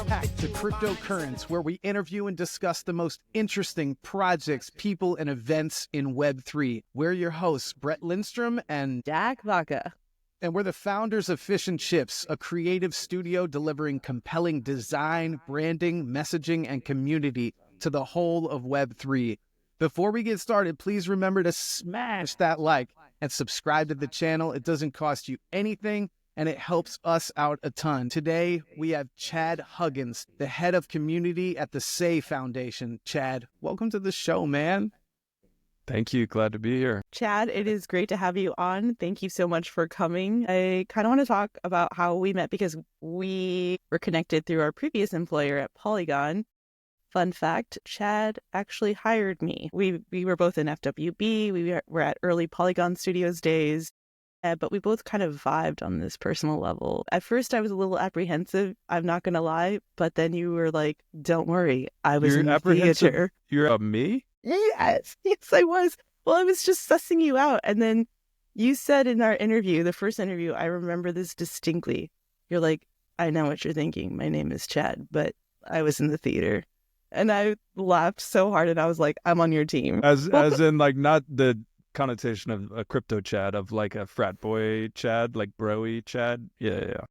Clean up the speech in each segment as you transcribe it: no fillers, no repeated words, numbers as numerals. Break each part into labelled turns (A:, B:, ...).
A: Back to Cryptocurrents, where we interview and discuss the most interesting projects, people, and events in Web3. We're your hosts, Brett Lindstrom and
B: Jacq Vaca.
A: And we're the founders of Fish and Chips, a creative studio delivering compelling design, branding, messaging, and community to the whole of Web3. Before we get started, please remember to smash that like and subscribe to the channel. It doesn't cost you anything, and it helps us out a ton. Today, we have Chad Hugghins, the head of community at the Sei Foundation. Chad, welcome to the show, man.
C: Thank you. Glad to be here.
B: Chad, it is great to have you on. Thank you so much for coming. I kind of want to talk about how we met because we were connected through our previous employer at Polygon. Fun fact, Chad actually hired me. We were both in FWB. We were at early Polygon Studios days, but we both kind of vibed on this personal level. At first, I was a little apprehensive, I'm not going to lie, but then you were like, don't worry, I was in the theater.
C: You're me?
B: Yes, I was. Well, I was just sussing you out. And then you said in our interview, the first interview, I remember this distinctly. You're like, I know what you're thinking. My name is Chad, but I was in the theater. And I laughed so hard and I was like, I'm on your team.
C: As in like not the connotation of a crypto Chad, of like a frat boy Chad, like bro-y Chad. Yeah.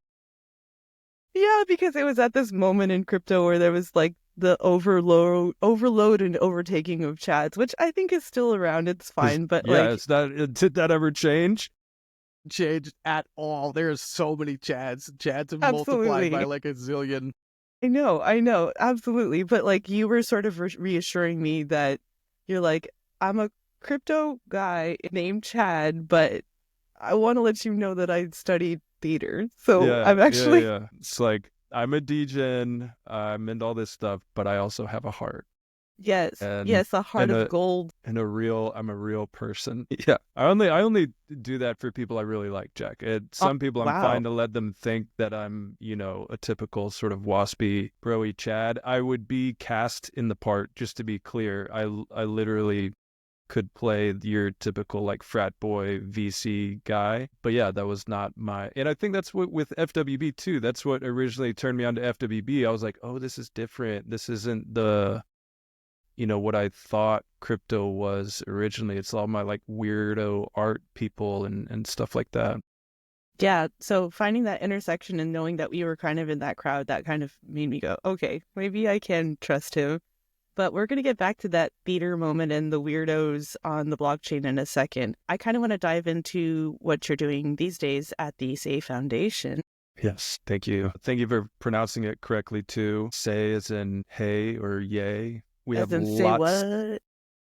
B: Yeah, because it was at this moment in crypto where there was like the overload and overtaking of Chads, which I think is still around. It's fine, but
C: yeah, did that ever change?
A: Changed at all. There's so many Chads. Chads have
B: Absolutely.
A: multiplied by like a zillion.
B: I know, absolutely. But like you were sort of reassuring me that you're like, I'm a crypto guy named Chad, but I want to let you know that I studied theater. So
C: yeah,
B: I'm actually...
C: Yeah. It's like, I'm a degen, I'm into all this stuff, but I also have a heart.
B: Yes, a heart of gold.
C: And I'm a real person. Yeah, I only do that for people I really like, Jacq. Some people I'm fine to let them think that I'm, a typical sort of waspy, bro-y Chad. I would be cast in the part, just to be clear. I literally could play your typical like frat boy VC guy, but yeah, that was not and I think that's what with FWB too. That's what originally turned me on to FWB. I was like, oh, this is different. This isn't the what I thought crypto was originally. It's all my like weirdo art people and stuff like that.
B: Yeah, so finding that intersection and knowing that we were kind of in that crowd, that kind of made me go, okay, maybe I can trust him. But we're going to get back to that theater moment and the weirdos on the blockchain in a second. I kind of want to dive into what you're doing these days at the Sei Foundation.
C: Yes, thank you. Thank you for pronouncing it correctly too. Sei as in hey or yay. We
B: as
C: have
B: in
C: lots.
B: Say what?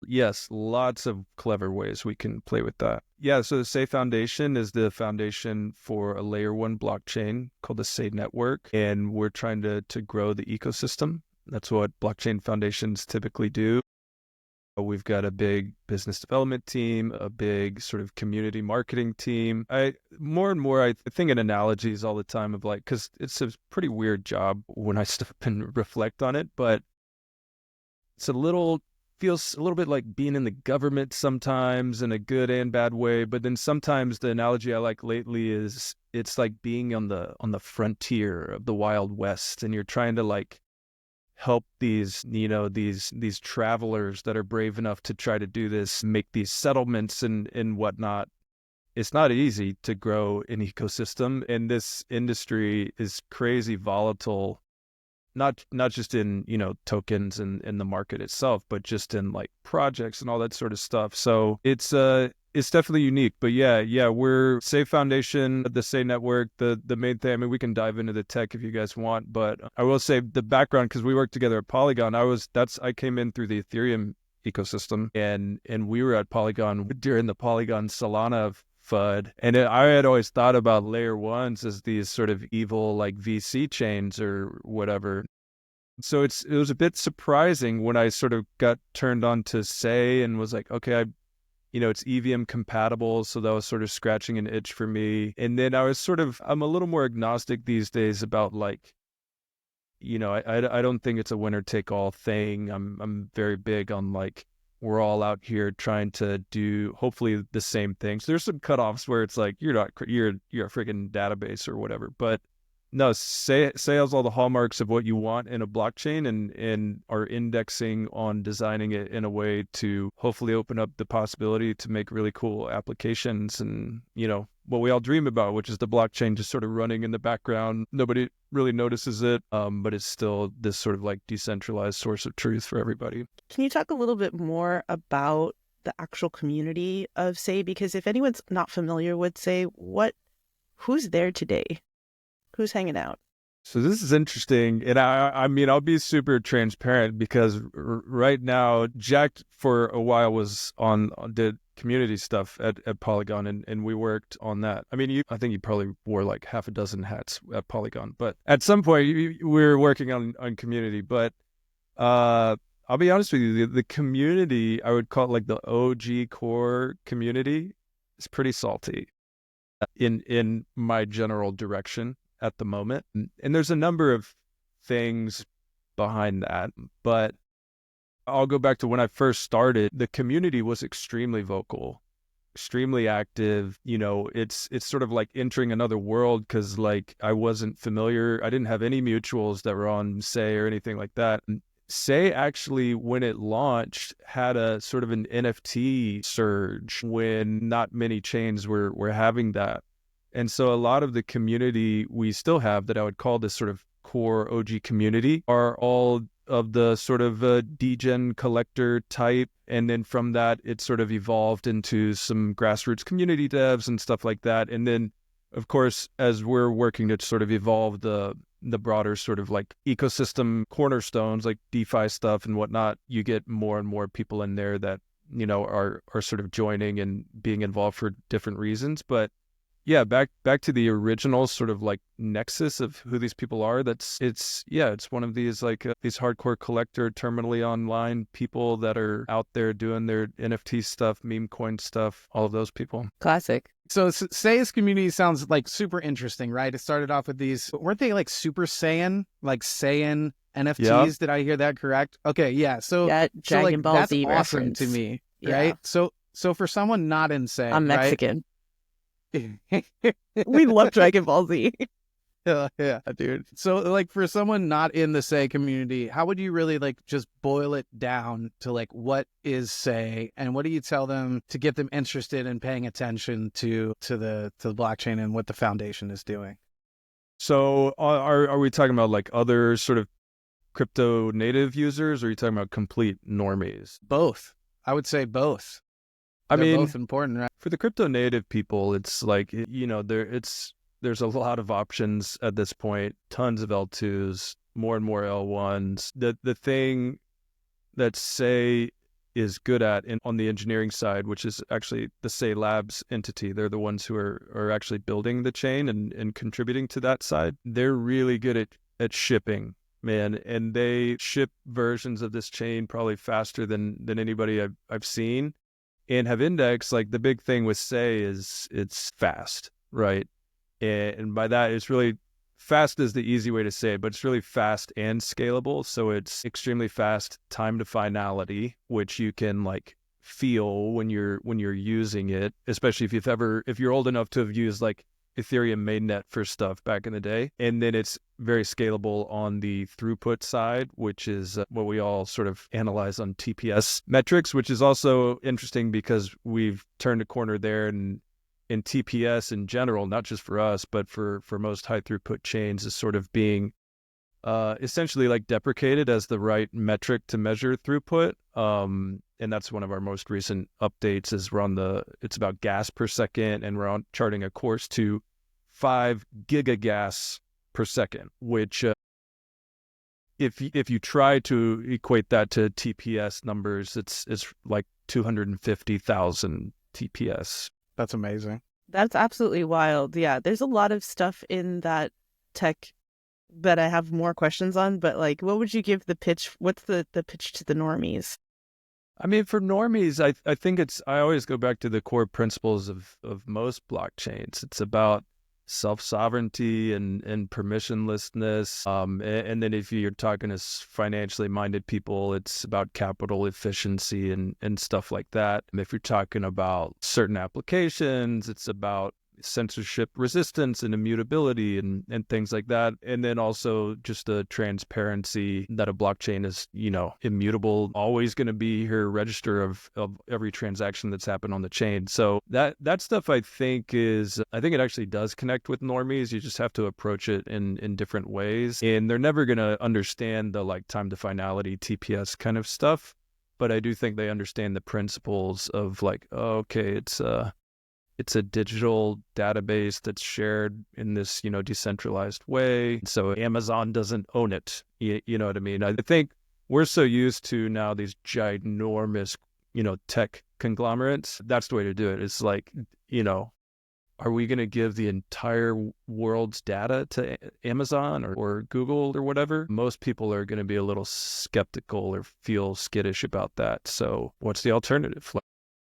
C: Yes, lots of clever ways we can play with that. Yeah, so the Sei Foundation is the foundation for a layer 1 blockchain called the Sei Network, and we're trying to grow the ecosystem. That's what blockchain foundations typically do. We've got a big business development team, a big sort of community marketing team. More and more, I think in analogies all the time of like, because it's a pretty weird job when I stop and reflect on it, but feels a little bit like being in the government sometimes in a good and bad way. But then sometimes the analogy I like lately is it's like being on the frontier of the Wild West, and you're trying to like help these travelers that are brave enough to try to do this, make these settlements and whatnot. It's not easy to grow an ecosystem, and this industry is crazy volatile, not just in, tokens and in the market itself, but just in like projects and all that sort of stuff. So it's definitely unique. But yeah, we're Sei Foundation, the Sei Network. The main thing, I mean, we can dive into the tech if you guys want, but I will say the background, because we worked together at Polygon. I came in through the Ethereum ecosystem, and we were at Polygon during the Polygon Solana FUD. And I had always thought about layer 1s as these sort of evil like VC chains or whatever. So it was a bit surprising when I sort of got turned on to Sei and was like, okay, it's EVM compatible. So that was sort of scratching an itch for me. And then I'm a little more agnostic these days about like, I don't think it's a winner take all thing. I'm very big on like, we're all out here trying to do hopefully the same things. There's some cutoffs where it's like, you're a freaking database or whatever, but No, Sei has all the hallmarks of what you want in a blockchain, and are indexing on designing it in a way to hopefully open up the possibility to make really cool applications and, what we all dream about, which is the blockchain just sort of running in the background. Nobody really notices it, but it's still this sort of like decentralized source of truth for everybody.
B: Can you talk a little bit more about the actual community of Sei? Because if anyone's not familiar with Sei, who's there today? Who's hanging out?
C: So this is interesting, and I mean, I'll be super transparent because right now, Jacq for a while did community stuff at Polygon, and we worked on that. I mean, I think you probably wore like half a dozen hats at Polygon, but at some point we were working on community. But I'll be honest with you, the community, I would call it like the OG core community, is pretty salty in my general direction at the moment. And there's a number of things behind that, but I'll go back to when I first started. The community was extremely vocal, extremely active. It's sort of like entering another world because like I wasn't familiar. I didn't have any mutuals that were on Sei or anything like that. Sei actually, when it launched, had a sort of an NFT surge when not many chains were having that. And so a lot of the community we still have that I would call this sort of core OG community are all of the sort of degen collector type. And then from that, it sort of evolved into some grassroots community devs and stuff like that. And then, of course, as we're working to sort of evolve the broader sort of like ecosystem cornerstones, like DeFi stuff and whatnot, you get more and more people in there that, are sort of joining and being involved for different reasons. But yeah, back to the original sort of like nexus of who these people are. It's one of these like these hardcore collector, terminally online people that are out there doing their NFT stuff, meme coin stuff, all of those people.
B: Classic.
A: So Sei's community sounds like super interesting, right? It started off with these, weren't they like super Saiyan, like Saiyan NFTs? Yeah. Did I hear that correct? Okay, yeah. So,
B: yeah, Dragon Ball
A: that's
B: Z
A: awesome
B: reference
A: to me,
B: yeah.
A: Right? So for someone not in Sei,
B: I'm Mexican.
A: Right?
B: We love Dragon Ball Z.
A: Yeah, dude. So like for someone not in the Sei community, how would you really like just boil it down to like what is Sei and what do you tell them to get them interested in paying attention to the blockchain and what the foundation is doing?
C: So are we talking about like other sort of crypto native users, or are you talking about complete normies?
A: Both. I would say both. They're both important, right?
C: For the crypto native people, it's like, there's a lot of options at this point, tons of L2s, more and more L1s. The thing that Sei is good at on the engineering side, which is actually the Sei Labs entity, they're the ones who are actually building the chain and contributing to that side. They're really good at shipping, man, and they ship versions of this chain probably faster than anybody I've seen. And have indexed, like the big thing with Sei is it's fast, right? And by that, it's really fast is the easy way to say it, but it's really fast and scalable. So it's extremely fast time to finality, which you can like feel when you're using it, especially if you're old enough to have used like Ethereum mainnet for stuff back in the day. And then it's very scalable on the throughput side, which is what we all sort of analyze on TPS metrics, which is also interesting because we've turned a corner there and in TPS in general, not just for us, but for most high throughput chains is sort of being essentially like deprecated as the right metric to measure throughput. And that's one of our most recent updates is it's about gas per second, and we're charting a course to 5 gigagas per second, which if you try to equate that to TPS numbers, it's like 250,000 TPS.
A: That's amazing.
B: That's absolutely wild. Yeah, there's a lot of stuff in that tech that I have more questions on, but like, what would you give the pitch? What's the pitch to the normies?
C: I mean, for normies, I think I always go back to the core principles of most blockchains. It's about self-sovereignty and permissionlessness. And then if you're talking to financially minded people, it's about capital efficiency and stuff like that. And if you're talking about certain applications, it's about censorship resistance and immutability and things like that. And then also just the transparency that a blockchain is, immutable, always going to be here, register of every transaction that's happened on the chain. So that stuff I think it actually does connect with normies. You just have to approach it in different ways. And they're never going to understand the like time to finality, TPS kind of stuff. But I do think they understand the principles of like, oh, okay, it's a digital database that's shared in this, decentralized way. So Amazon doesn't own it. You know what I mean? I think we're so used to now these ginormous, tech conglomerates. That's the way to do it. It's like, are we going to give the entire world's data to Amazon or Google or whatever? Most people are going to be a little skeptical or feel skittish about that. So what's the alternative?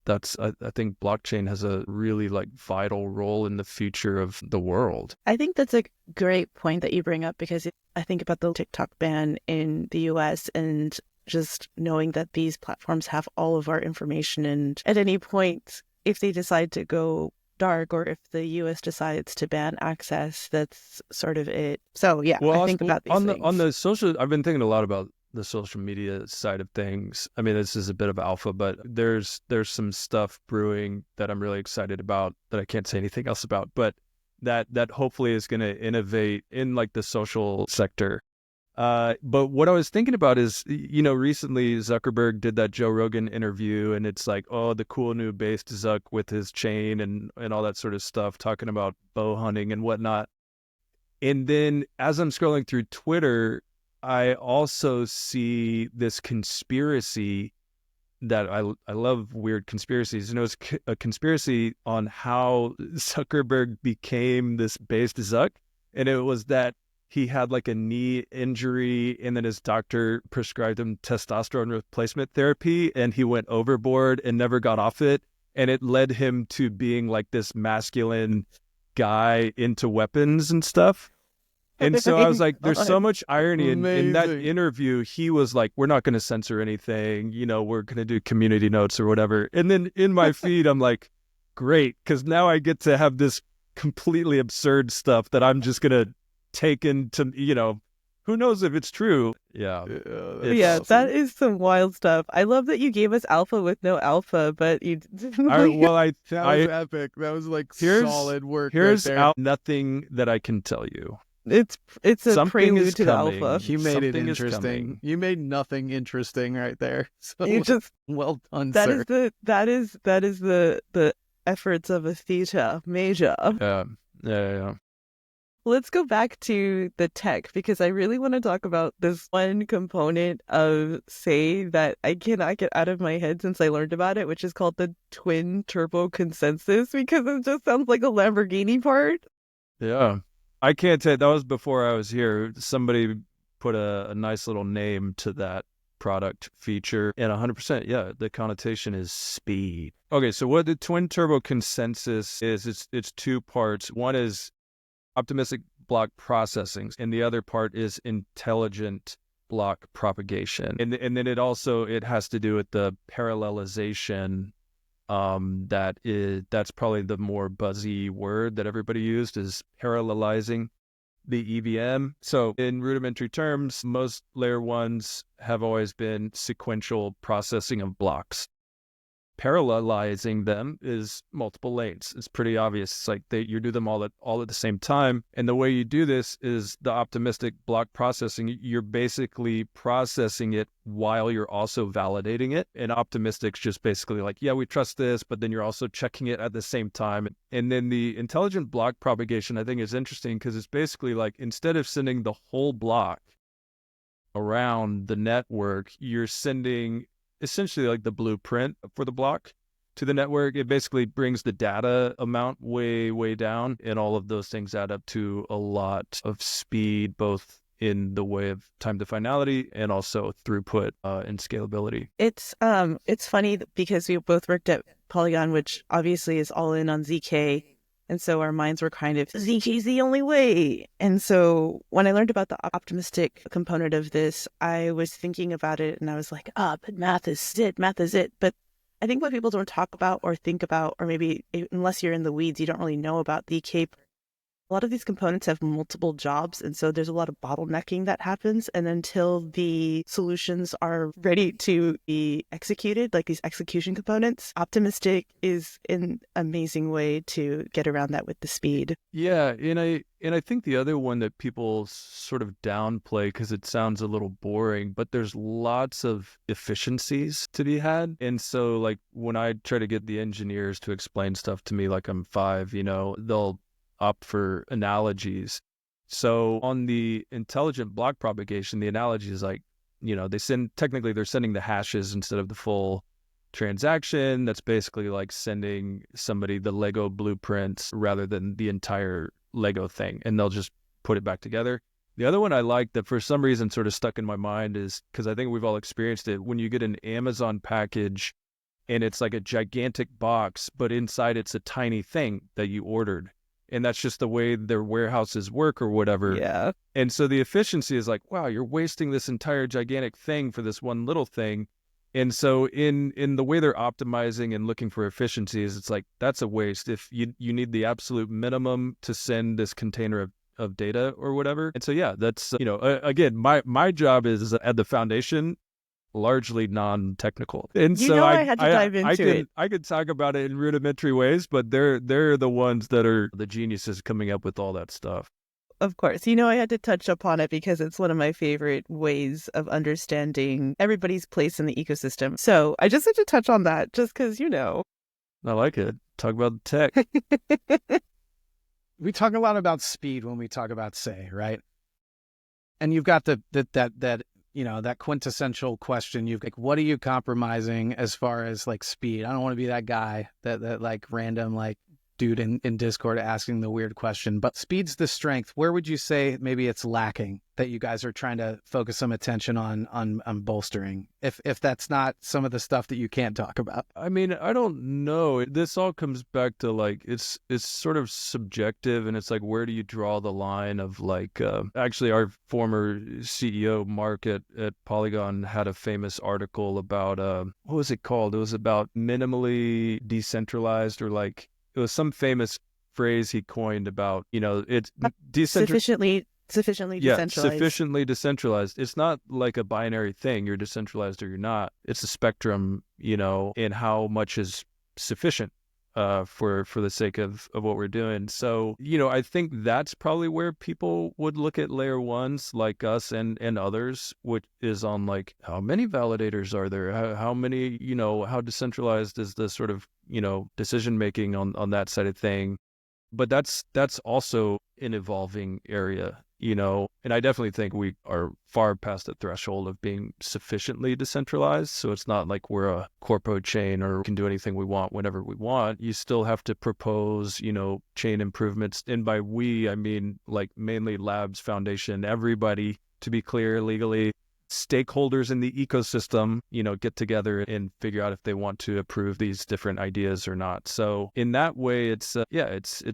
C: I think blockchain has a really like vital role in the future of the world.
B: I think that's a great point that you bring up, because I think about the TikTok ban in the US and just knowing that these platforms have all of our information, and at any point, if they decide to go dark or if the US decides to ban access, that's sort of it. So yeah, I think about these things.
C: On the social, I've been thinking a lot about the social media side of things. I mean, this is a bit of alpha, but there's some stuff brewing that I'm really excited about that I can't say anything else about, but that hopefully is going to innovate in like the social sector. But what I was thinking about is, recently Zuckerberg did that Joe Rogan interview, and it's like, oh, the cool new based Zuck with his chain and all that sort of stuff, talking about bow hunting and whatnot. And then as I'm scrolling through Twitter, I also see this conspiracy that I love weird conspiracies. It's a conspiracy on how Zuckerberg became this based Zuck. And it was that he had like a knee injury and then his doctor prescribed him testosterone replacement therapy and he went overboard and never got off it. And it led him to being like this masculine guy into weapons and stuff. And so I was like, there's so much irony in that interview. He was like, we're not going to censor anything. We're going to do community notes or whatever. And then in my feed, I'm like, great, because now I get to have this completely absurd stuff that I'm just going to take into, who knows if it's true. Yeah.
B: Yeah, awesome. That is some wild stuff. I love that you gave us alpha with no alpha, but you didn't.
A: That was epic. That was like solid work.
C: Here's nothing that I can tell you.
B: It's a
C: something
B: prelude to
C: coming.
B: the alpha.
A: You made it interesting. You made nothing interesting right there. So
B: you just
A: well done, sir.
B: That is the efforts of a theta major.
C: Yeah.
B: Let's go back to the tech, because I really want to talk about this one component of Sei that I cannot get out of my head since I learned about it, which is called the twin turbo consensus, because it just sounds like a Lamborghini part.
C: Yeah. I can't tell. That was before I was here. Somebody put a nice little name to that product feature. And 100%, yeah, the connotation is speed. Okay, so what the twin turbo consensus is, it's two parts. One is optimistic block processing, and the other part is intelligent block propagation. And then it has to do with the parallelization. That's probably the more buzzy word that everybody used, is parallelizing the EVM. So in rudimentary terms, most layer ones have always been sequential processing of blocks. Parallelizing them is multiple lanes. It's pretty obvious. It's like you do them all at the same time. And the way you do this is the optimistic block processing. You're basically processing it while you're also validating it. And optimistic's just basically like, yeah, we trust this, but then you're also checking it at the same time. And then the intelligent block propagation, I think, is interesting because it's basically like, instead of sending the whole block around the network, you're sending essentially like the blueprint for the block to the network. It basically brings the data amount way, way down, and all of those things add up to a lot of speed, both in the way of time to finality and also throughput and scalability.
B: It's funny because we both worked at Polygon, which obviously is all in on ZK. And so our minds were kind of, ZK's the only way. And so when I learned about the optimistic component of this, I was thinking about it and I was like, but math is it. But I think what people don't talk about or think about, or maybe unless you're in the weeds, you don't really know about the cape. A lot of these components have multiple jobs, and so there's a lot of bottlenecking that happens. And until the solutions are ready to be executed, like these execution components, optimistic is an amazing way to get around that with the speed.
C: Yeah, and I think the other one that people sort of downplay because it sounds a little boring, but there's lots of efficiencies to be had. And so like when I try to get the engineers to explain stuff to me like I'm five, they'll opt for analogies. So on the intelligent block propagation, the analogy is like, they're sending the hashes instead of the full transaction. That's basically like sending somebody the Lego blueprints rather than the entire Lego thing, and they'll just put it back together. The other one I like that for some reason sort of stuck in my mind is because I think we've all experienced it when you get an Amazon package and it's like a gigantic box, but inside it's a tiny thing that you ordered. And that's just the way their warehouses work or whatever.
B: Yeah.
C: And so the efficiency is like, wow, you're wasting this entire gigantic thing for this one little thing. And so in the way they're optimizing and looking for efficiencies, it's like, that's a waste. If you need the absolute minimum to send this container of data or whatever. And so, yeah, that's, again, my job is at the foundation, largely non-technical. And so
B: I had to dive into it.
C: I could talk about it in rudimentary ways, but they're the ones that are the geniuses coming up with all that stuff.
B: Of course. I had to touch upon it because it's one of my favorite ways of understanding everybody's place in the ecosystem. So I just had to touch on that just because,
C: I like it. Talk about the tech.
A: We talk a lot about speed when we talk about Sei, right? And you've got that quintessential question. You've like, what are you compromising as far as like speed? I don't want to be that guy that like random like dude in Discord asking the weird question, but speed's the strength. Where would you say maybe it's lacking that you guys are trying to focus some attention on bolstering, if that's not some of the stuff that you can't talk about?
C: I mean, I don't know. This all comes back to like, it's sort of subjective, and it's like, where do you draw the line of like, actually our former CEO, Mark at Polygon, had a famous article about, what was it called? It was about minimally decentralized, or like, it was some famous phrase he coined about, it's
B: sufficiently decentralized.
C: Yeah, sufficiently decentralized. It's not like a binary thing. You're decentralized or you're not. It's a spectrum, in how much is sufficient for the sake of what we're doing. So, I think that's probably where people would look at layer ones like us and others, which is on like, how many validators are there? How many, how decentralized is the sort of, decision making on that side of thing? But that's also an evolving area, and I definitely think we are far past the threshold of being sufficiently decentralized. So it's not like we're a corpo chain or can do anything we want whenever we want. You still have to propose, chain improvements. And by we, I mean like mainly Labs Foundation, everybody, to be clear, legally. Stakeholders in the ecosystem, get together and figure out if they want to approve these different ideas or not. So in that way, it's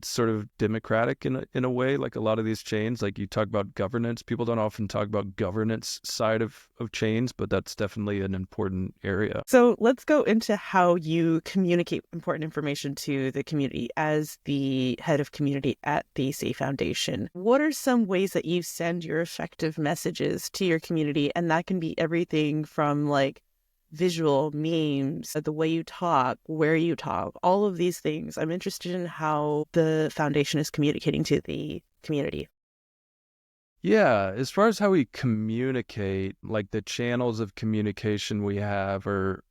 C: sort of democratic in a way, like a lot of these chains. Like you talk about governance, people don't often talk about governance side of chains, but that's definitely an important area.
B: So let's go into how you communicate important information to the community as the head of community at the Sei Foundation. What are some ways that you send your effective messages to your community? And that can be everything from like visual, memes, the way you talk, where you talk, all of these things. I'm interested in how the foundation is communicating to the community.
C: Yeah, as far as how we communicate, like the channels of communication we have are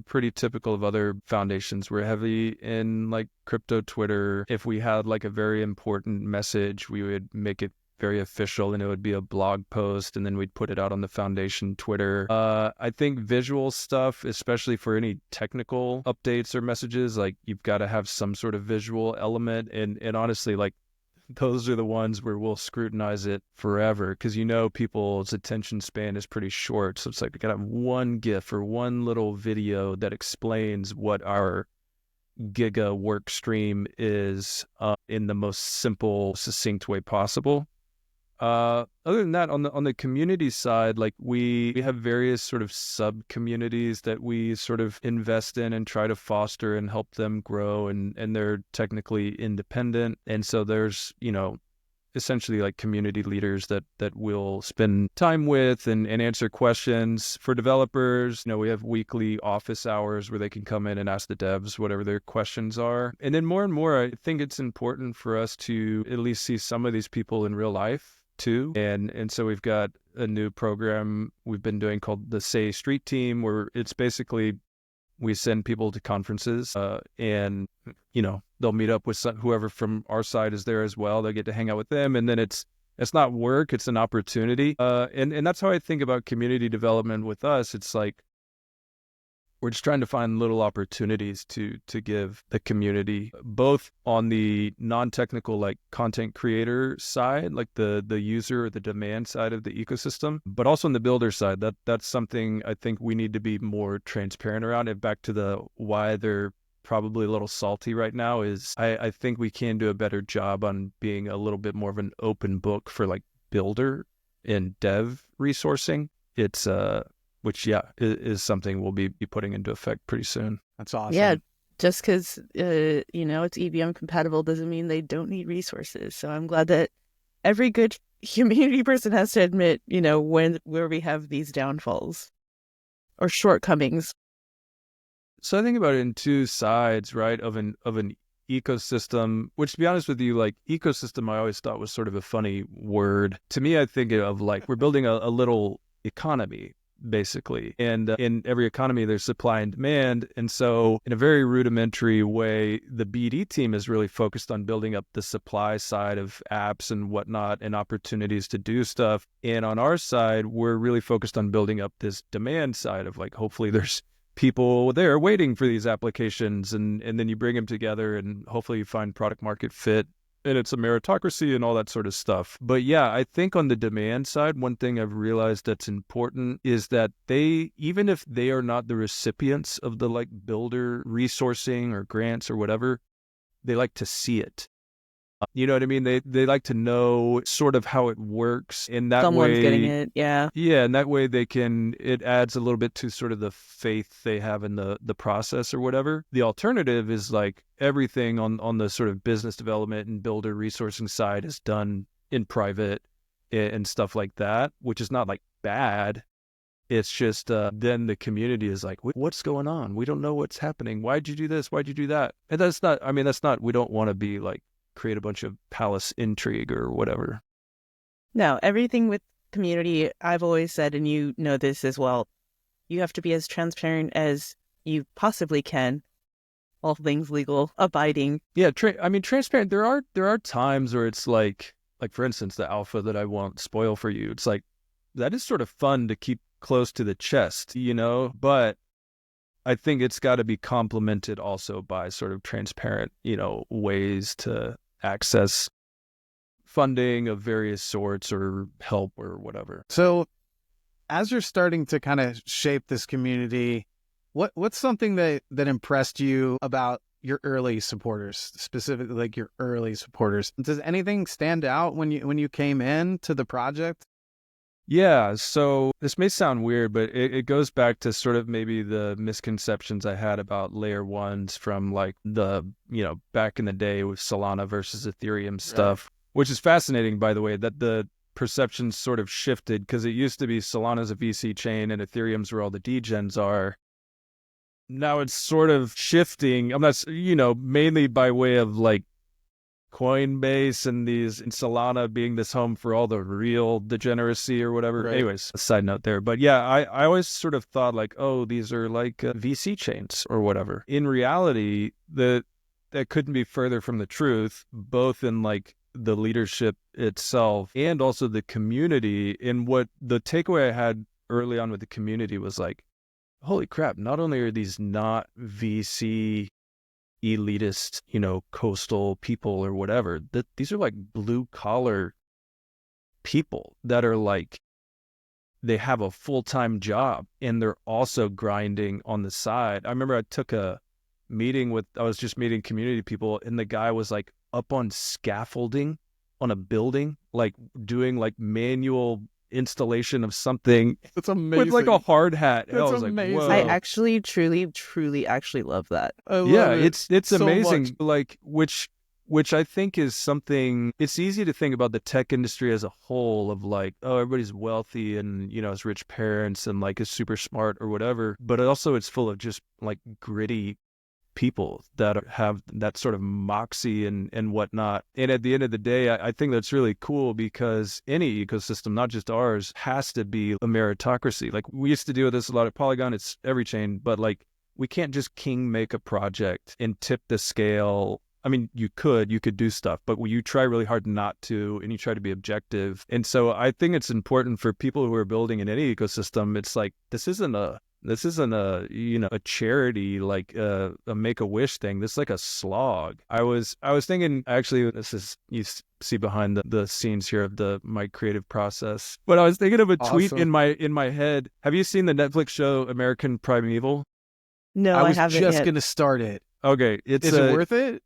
C: pretty typical of other foundations. We're heavy in like crypto Twitter. If we had like a very important message, we would make it very official, and it would be a blog post, and then we'd put it out on the foundation Twitter. I think visual stuff, especially for any technical updates or messages, like you've got to have some sort of visual element. And honestly, like those are the ones where we'll scrutinize it forever, because people's attention span is pretty short. So it's like we gotta have one GIF or one little video that explains what our giga work stream is in the most simple, succinct way possible. Other than that, on the community side, like we have various sort of sub communities that we sort of invest in and try to foster and help them grow, and they're technically independent. And so there's, essentially like community leaders that we'll spend time with and answer questions. For developers, we have weekly office hours where they can come in and ask the devs whatever their questions are. And then more and more, I think it's important for us to at least see some of these people in real life too. And so we've got a new program we've been doing called the Sei Street Team, where it's basically we send people to conferences and, they'll meet up with whoever from our side is there as well. They'll get to hang out with them. And then it's not work, it's an opportunity. And that's how I think about community development with us. It's like we're just trying to find little opportunities to give the community, both on the non-technical, like content creator side, like the user or the demand side of the ecosystem, but also on the builder side. That's something I think we need to be more transparent around. And back to the why they're probably a little salty right now is I think we can do a better job on being a little bit more of an open book for like builder and dev resourcing. It's which is something we'll be putting into effect pretty soon.
A: That's awesome.
B: Yeah, just because it's EVM compatible doesn't mean they don't need resources. So I'm glad that every good community person has to admit, where we have these downfalls or shortcomings.
C: So I think about it in two sides, right, of an ecosystem, which, to be honest with you, like ecosystem I always thought was sort of a funny word. To me, I think of like we're building a little economy, basically. And in every economy, there's supply and demand. And so in a very rudimentary way, the BD team is really focused on building up the supply side of apps and whatnot and opportunities to do stuff. And on our side, we're really focused on building up this demand side of like, hopefully there's people there waiting for these applications, and then you bring them together and hopefully you find product market fit, and it's a meritocracy and all that sort of stuff. But yeah, I think on the demand side, one thing I've realized that's important is that they, even if they are not the recipients of the like builder resourcing or grants or whatever, they like to see it. You know what I mean? They like to know sort of how it works. In that
B: Someone's
C: way,
B: getting it, yeah.
C: Yeah, and that way it adds a little bit to sort of the faith they have in the process or whatever. The alternative is like everything on the sort of business development and builder resourcing side is done in private and stuff like that, which is not like bad. It's just then the community is like, what's going on? We don't know what's happening. Why'd you do this? Why'd you do that? And that's not, we don't want to be like, create a bunch of palace intrigue or whatever.
B: No, everything with community, I've always said, and you know this as well, you have to be as transparent as you possibly can, all things legal, abiding.
C: Yeah, transparent. There are times where it's like for instance, the alpha that I won't spoil for you, it's like, that is sort of fun to keep close to the chest, but I think it's got to be complemented also by sort of transparent, ways to access funding of various sorts or help or whatever.
A: So as you're starting to kind of shape this community, what's something that impressed you about your early supporters, specifically like your early supporters? Does anything stand out when you came in to the project?
C: Yeah, so this may sound weird, but it goes back to sort of maybe the misconceptions I had about layer ones from like the, back in the day with Solana versus Ethereum stuff, which is fascinating, by the way, that the perceptions sort of shifted, because it used to be Solana's a VC chain and Ethereum's where all the degens are. Now it's sort of shifting. I'm not, mainly by way of like Coinbase and Solana being this home for all the real degeneracy or whatever. Right. Anyways, a side note there. But yeah, I always sort of thought like, oh, these are like VC chains or whatever. In reality, that couldn't be further from the truth, both in like the leadership itself and also the community. And what the takeaway I had early on with the community was like, holy crap, not only are these not VC elitist, coastal people or whatever, that these are like blue collar people that are like, they have a full-time job and they're also grinding on the side. I remember I took a meeting I was just meeting community people, and the guy was like up on scaffolding on a building, like doing like manual installation of something
A: That's amazing.
C: with like a hard hat.
A: That's
C: I was
A: amazing.
C: like, whoa.
B: I actually, truly actually love that.
A: I love
C: Yeah,
A: it
C: it's
A: so
C: amazing.
A: much.
C: Like which I think is something. It's easy to think about the tech industry as a whole of like, oh, everybody's wealthy and has rich parents and like is super smart or whatever. But also it's full of just like gritty people that have that sort of moxie and whatnot. And at the end of the day, I think that's really cool because any ecosystem, not just ours, has to be a meritocracy. Like we used to deal with this a lot at Polygon. It's every chain, but like we can't just king make a project and tip the scale. I mean, you could do stuff, but you try really hard not to, and you try to be objective. And so I think it's important for people who are building in any ecosystem. It's like, this isn't a a charity, like a Make-A-Wish thing. This is like a slog. I was thinking, actually, this is, you see behind the scenes here of my creative process, but I was thinking of a tweet in my head. Have you seen the Netflix show American Primeval?
B: No, I haven't
A: just
B: yet.
A: gonna start it.
C: Okay,
A: Is it worth it?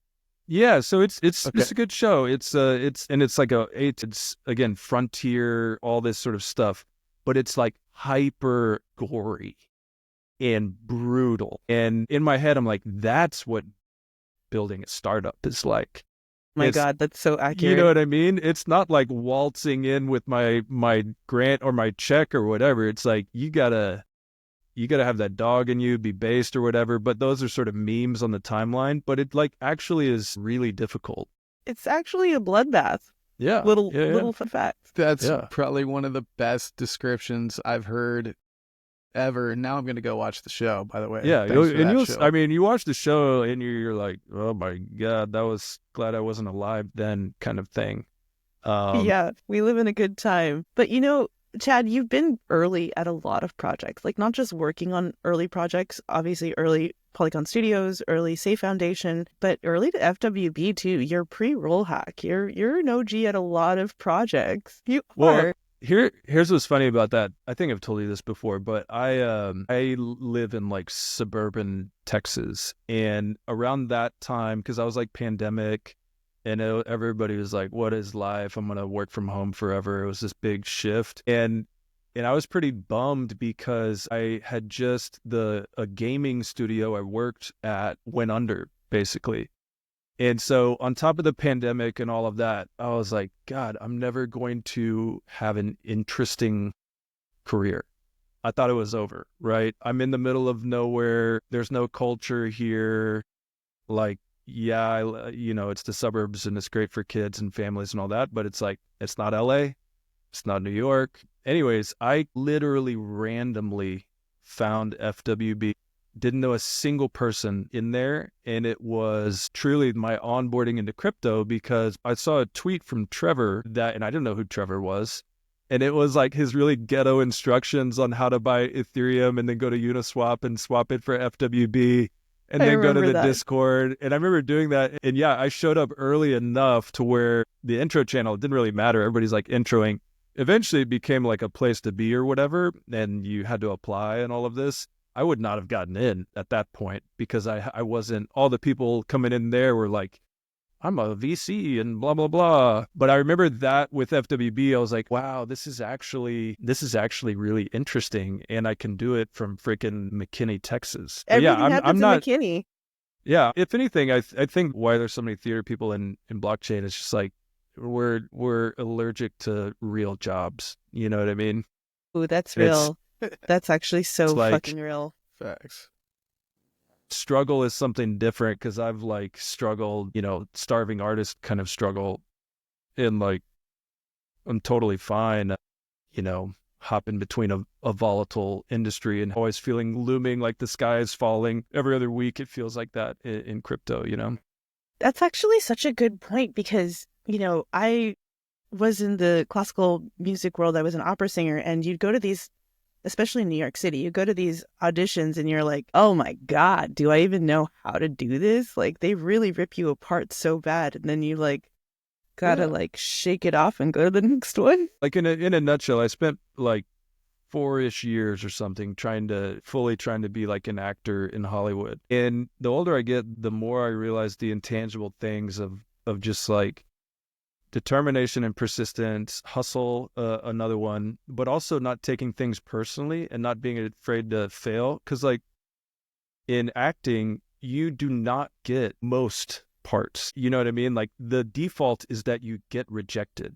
C: Yeah, so it's
A: Okay.
C: a good show. It's like it's again frontier, all this sort of stuff, but it's like hyper gory and brutal. And in my head, I'm like, that's what building a startup is like.
B: My God, that's so accurate.
C: You know what I mean? It's not like waltzing in with my grant or my check or whatever. It's like you gotta have that dog in you, be based or whatever. But those are sort of memes on the timeline. But it like actually is really difficult.
B: It's actually a bloodbath.
C: Yeah.
B: Little fun fact.
A: That's probably one of the best descriptions I've heard ever. Now I'm going to go watch the show, by the way.
C: Yeah.
A: Show.
C: I mean, you watch the show and you're like, oh my God, that was glad I wasn't alive then kind of thing.
B: Yeah, we live in a good time. But Chad, you've been early at a lot of projects, like not just working on early projects, obviously early Polygon Studios, early Sei Foundation, but early to FWB too. You're pre-roll hack. You're an OG at a lot of projects. You are.
C: Here's what's funny about that. I think I've told you this before, but I live in like suburban Texas, and around that time, because I was like pandemic, and everybody was like, "What is life? I'm gonna work from home forever." It was this big shift, and I was pretty bummed because I had just a gaming studio I worked at went under basically. And so on top of the pandemic and all of that, I was like, God, I'm never going to have an interesting career. I thought it was over, right? I'm in the middle of nowhere. There's no culture here. Like, yeah, it's the suburbs and it's great for kids and families and all that, but it's like, it's not LA. It's not New York. Anyways, I literally randomly found FWB. Didn't know a single person in there. And it was truly my onboarding into crypto because I saw a tweet from Trevor and I didn't know who Trevor was. And it was like his really ghetto instructions on how to buy Ethereum and then go to Uniswap and swap it for FWB and then go to the Discord. And I remember doing that. And yeah, I showed up early enough to where the intro channel didn't really matter. Everybody's like introing. Eventually it became like a place to be or whatever. And you had to apply and all of this. I would not have gotten in at that point because I wasn't, all the people coming in there were like, I'm a VC and blah, blah, blah. But I remember that with FWB, I was like, wow, this is actually really interesting. And I can do it from freaking McKinney, Texas.
B: Everything happens in McKinney.
C: Yeah. If anything, I think why there's so many theater people in blockchain is just like, we're allergic to real jobs. You know what I mean?
B: Ooh, that's real. That's actually so fucking real.
A: Facts.
C: Struggle is something different because I've like struggled, starving artist kind of struggle, and like I'm totally fine, hopping between a volatile industry and always feeling looming like the sky is falling. Every other week it feels like that in crypto,
B: That's actually such a good point because, I was in the classical music world. I was an opera singer, and you'd go to these, especially in New York City, you go to these auditions and you're like, oh my God, do I even know how to do this? Like, they really rip you apart so bad. And then you like, gotta like shake it off and go to the next one.
C: Like in a nutshell, I spent like 4-ish years or something trying to be like an actor in Hollywood. And the older I get, the more I realize the intangible things of just like determination and persistence, hustle, another one, but also not taking things personally and not being afraid to fail. Because like in acting, you do not get most parts. You know what I mean? Like the default is that you get rejected.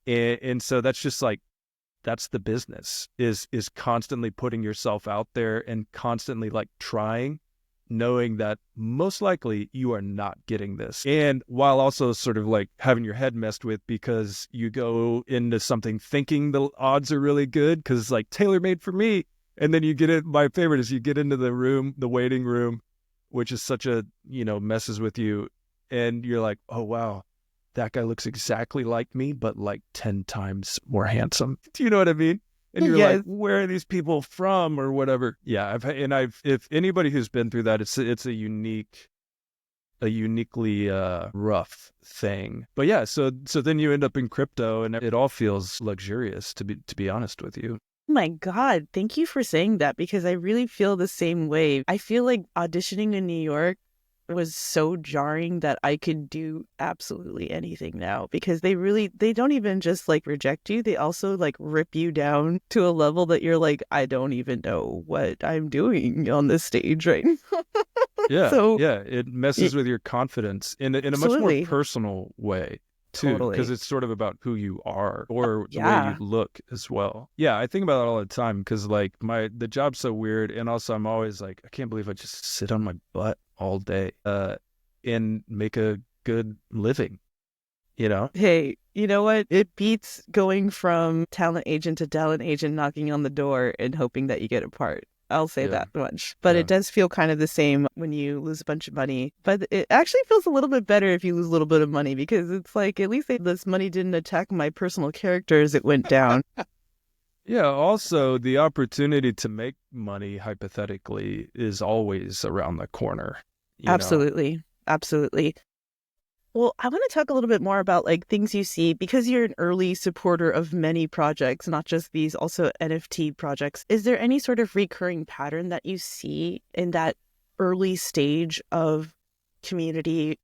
C: And so that's just like, that's the business, is constantly putting yourself out there and constantly like trying, knowing that most likely you are not getting this. And while also sort of like having your head messed with because you go into something thinking the odds are really good because it's like tailor-made for me. And then you get it. My favorite is you get into the room, the waiting room, which is such a, messes with you. And you're like, oh, wow, that guy looks exactly like me, but like 10 times more handsome. Do you know what I mean? And you're
B: Yes.
C: like, where are these people from or whatever? Yeah. If anybody who's been through that, it's a uniquely rough thing. But yeah, so then you end up in crypto and it all feels luxurious, to be honest with you.
B: Oh my God, thank you for saying that because I really feel the same way. I feel like auditioning in New York was so jarring that I could do absolutely anything now because they don't even just like reject you. They also like rip you down to a level that you're like, I don't even know what I'm doing on this stage right now.
C: Yeah.
B: So
C: yeah. It messes with your confidence in a much more
B: absolutely.
C: personal way too,
B: Totally.
C: because it's sort of about who you are or the way
B: Yeah.
C: you look as well. Yeah. I think about that all the time because like the job's so weird. And also I'm always like, I can't believe I just sit on my butt all day and make a good living,
B: Hey, you know what? It beats going from talent agent to talent agent knocking on the door and hoping that you get a part. I'll say
C: Yeah.
B: that much. But
C: Yeah.
B: it does feel kind of the same when you lose a bunch of money. But it actually feels a little bit better if you lose a little bit of money because it's like at least this money didn't attack my personal character as it went down.
C: Yeah, also the opportunity to make money hypothetically is always around the corner.
B: Absolutely. Absolutely. Well, I want to talk a little bit more about like things you see because you're an early supporter of many projects, not just these, also NFT projects. Is there any sort of recurring pattern that you see in that early stage of community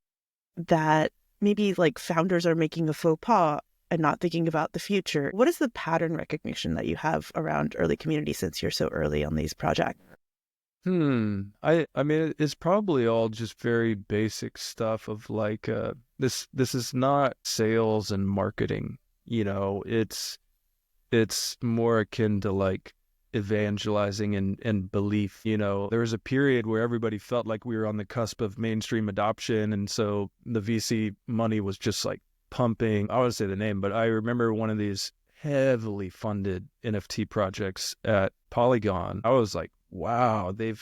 B: that maybe like founders are making a faux pas and not thinking about the future? What is the pattern recognition that you have around early community since you're so early on these projects?
C: I mean, it's probably all just very basic stuff of like, this is not sales and marketing, it's more akin to like evangelizing and belief. There was a period where everybody felt like we were on the cusp of mainstream adoption. And so the VC money was just like pumping. I wouldn't say the name, but I remember one of these heavily funded NFT projects at Polygon. I was like, wow, they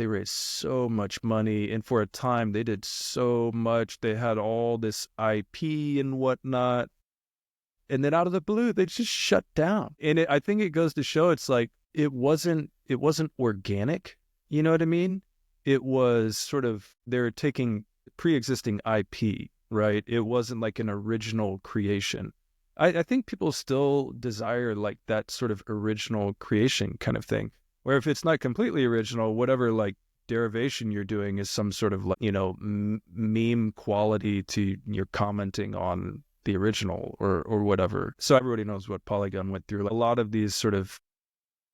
C: raised so much money. And for a time they did so much. They had all this IP and whatnot. And then out of the blue, they just shut down. And I think it goes to show it's like, it wasn't organic. You know what I mean? It was sort of, they're taking pre-existing IP, right? It wasn't like an original creation. I think people still desire like that sort of original creation kind of thing, where if it's not completely original, whatever like derivation you're doing is some sort of like, meme quality to you're commenting on the original or whatever. So everybody knows what Polygon went through. Like, a lot of these sort of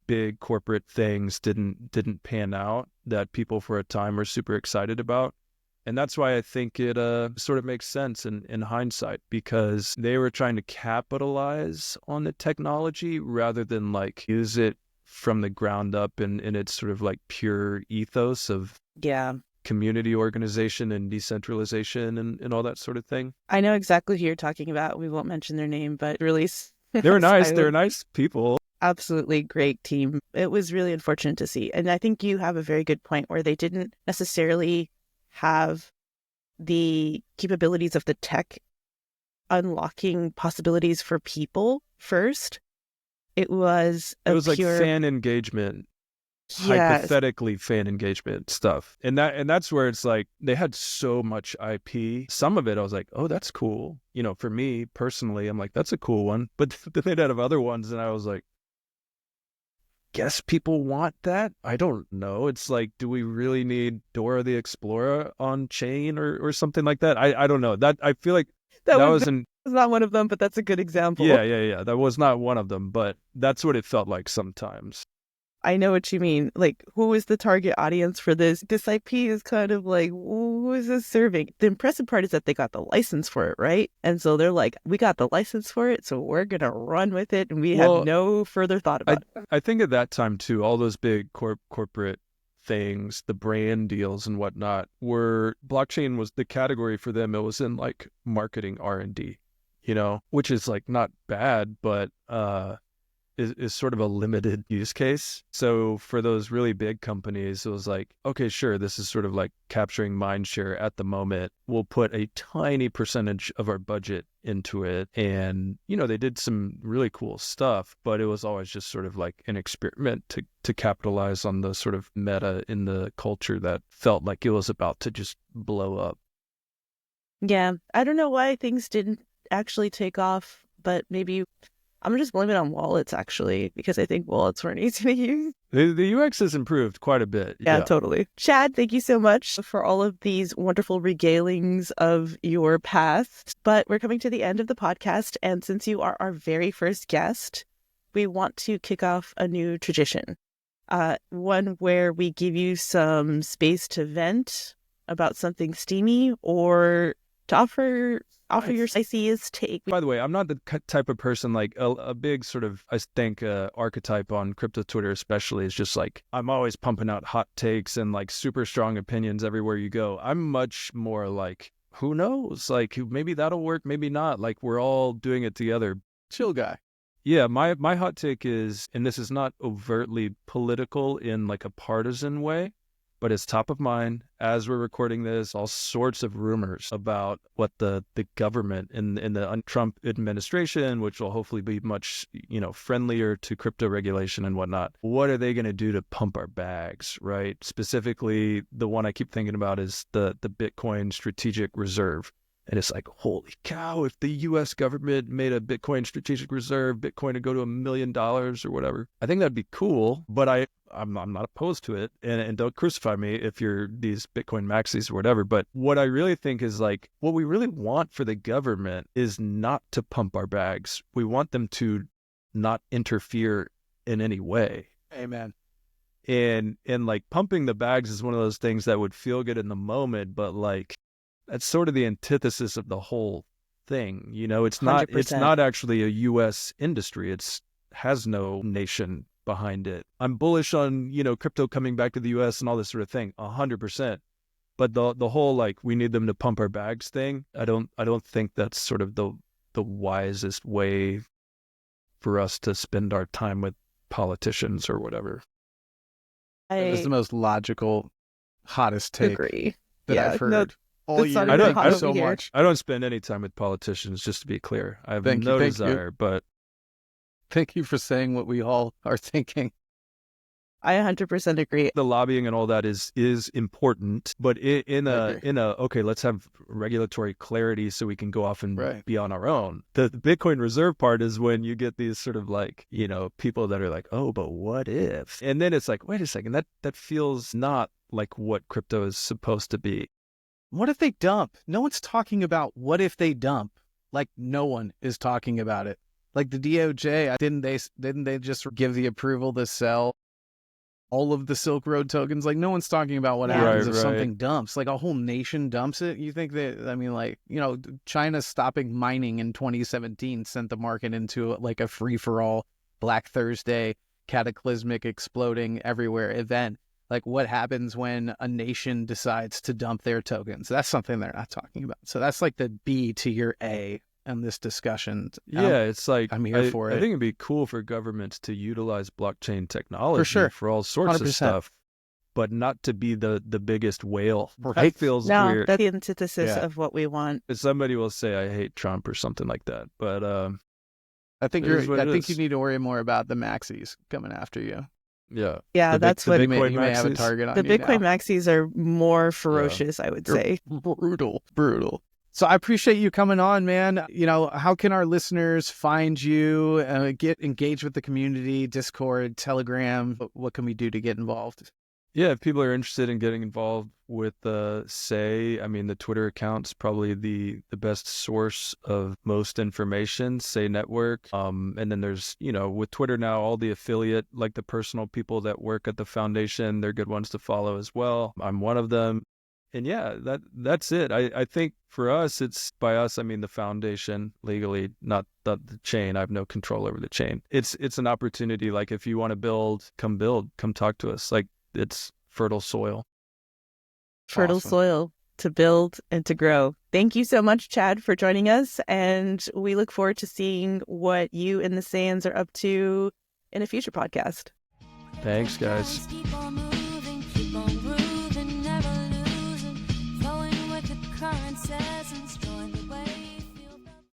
C: big corporate things didn't pan out that people for a time were super excited about. And that's why I think it sort of makes sense in hindsight, because they were trying to capitalize on the technology rather than like use it from the ground up in its sort of like pure ethos of community organization and decentralization and all that sort of thing.
B: I know exactly who you're talking about. We won't mention their name, but really,
C: they're nice. They're nice people.
B: Absolutely great team. It was really unfortunate to see. And I think you have a very good point where they didn't necessarily have the capabilities of the tech unlocking possibilities for people first. It was
C: like fan engagement.
B: Yes.
C: Hypothetically fan engagement stuff. And that's where it's like they had so much IP. Some of it I was like, oh, that's cool. For me personally, I'm like, that's a cool one. But then they'd have other ones and I was like, guess people want that? I don't know. It's like, do we really need Dora the Explorer on chain or something like that? I don't know. That I feel like that wasn't
B: It's not one of them, but that's a good example.
C: Yeah. That was not one of them, but that's what it felt like sometimes.
B: I know what you mean. Like, who is the target audience for this? This IP is kind of like, who is this serving? The impressive part is that they got the license for it, right? And so they're like, we got the license for it, so we're going to run with it. And we have no further thought about it.
C: I think at that time, too, all those big corporate things, the brand deals and whatnot, blockchain was the category for them. It was in like marketing R&D, which is like not bad, but is sort of a limited use case. So for those really big companies, it was like, okay, sure, this is sort of like capturing mind share at the moment. We'll put a tiny percentage of our budget into it. And, they did some really cool stuff, but it was always just sort of like an experiment to capitalize on the sort of meta in the culture that felt like it was about to just blow up.
B: Yeah, I don't know why things didn't actually take off, but maybe I'm just blaming it on wallets, actually, because I think wallets weren't easy to use.
C: The UX has improved quite a bit.
B: Yeah, totally. Chad, thank you so much for all of these wonderful regalings of your past. But we're coming to the end of the podcast. And since you are our very first guest, we want to kick off a new tradition. One where we give you some space to vent about something steamy or to offer your spiciest take.
C: By the way, I'm not the type of person like a big sort of, I think, archetype on crypto Twitter especially is just like, I'm always pumping out hot takes and like super strong opinions everywhere you go. I'm much more like, who knows? Like maybe that'll work, maybe not. Like we're all doing it together.
A: Chill guy.
C: Yeah, my hot take is, and this is not overtly political in like a partisan way, but it's top of mind as we're recording this, all sorts of rumors about what the government in the Trump administration, which will hopefully be much, friendlier to crypto regulation and whatnot. What are they going to do to pump our bags, right? Specifically, the one I keep thinking about is the Bitcoin strategic reserve. And it's like, holy cow, if the U.S. government made a Bitcoin strategic reserve, Bitcoin would go to $1 million or whatever. I think that'd be cool, but I'm not opposed to it. And don't crucify me if you're these Bitcoin maxis or whatever. But what I really think is like, what we really want for the government is not to pump our bags. We want them to not interfere in any way.
A: Amen.
C: And like pumping the bags is one of those things that would feel good in the moment, but like, that's sort of the antithesis of the whole thing. It's not
B: 100%.
C: It's not actually a U.S. industry. It's has no nation behind it. I'm bullish on, crypto coming back to the U.S. and all this sort of thing, 100%. But the whole like we need them to pump our bags thing, I don't think that's sort of the wisest way for us to spend our time with politicians or whatever.
A: It's the most logical, hottest take
B: agree.
A: that I've heard.
B: No,
A: all year.
C: Thank
A: you so much.
C: I don't spend any time with politicians, just to be clear. I have no desire, but
A: thank you for saying what we all are thinking.
B: I 100% agree.
C: The lobbying and all that is important, but in a okay, let's have regulatory clarity so we can go off and be on our own. The Bitcoin reserve part is when you get these sort of like, people that are like, oh, but what if? And then it's like, wait a second, that feels not like what crypto is supposed to be.
A: What if they dump? No one's talking about what if they dump. Like no one is talking about it. Like the DOJ, didn't they just give the approval to sell all of the Silk Road tokens? Like no one's talking about what happens if something dumps. Like a whole nation dumps it. You think that, China stopping mining in 2017 sent the market into like a free-for-all Black Thursday, cataclysmic, exploding everywhere event. Like what happens when a nation decides to dump their tokens? That's something they're not talking about. So that's like the B to your A in this discussion.
C: Yeah, it's like
A: I'm here for it.
C: I think it'd be cool for governments to utilize blockchain technology for all sorts
A: 100%.
C: of stuff, but not to be the biggest whale.
A: Right.
C: That feels weird.
B: That's the antithesis of what we want.
C: Somebody will say I hate Trump or something like that, but
A: I think you need to worry more about the maxis coming after you.
C: Yeah,
B: that's what
A: you may have a target on.
B: The Bitcoin maxis are more ferocious, I would say.
A: Brutal. So I appreciate you coming on, man. How can our listeners find you, get engaged with the community, Discord, Telegram? What can we do to get involved?
C: Yeah, if people are interested in getting involved with Sei, I mean, the Twitter account's probably the best source of most information, Sei Network. And then there's, with Twitter now, all the affiliate, like the personal people that work at the foundation, they're good ones to follow as well. I'm one of them. And yeah, that's it. I think for us, it's by us, I mean the foundation legally, not the chain. I have no control over the chain. It's an opportunity. Like if you want to build, come talk to us. Like it's fertile soil.
B: Fertile
A: Awesome.
B: soil to build and to grow. Thank you so much, Chad, for joining us. And we look forward to seeing what you and the Sands are up to in a future podcast.
C: Thanks, guys.
D: Keep on moving, keep on grooving, never losing, flowing with the current seasons, join the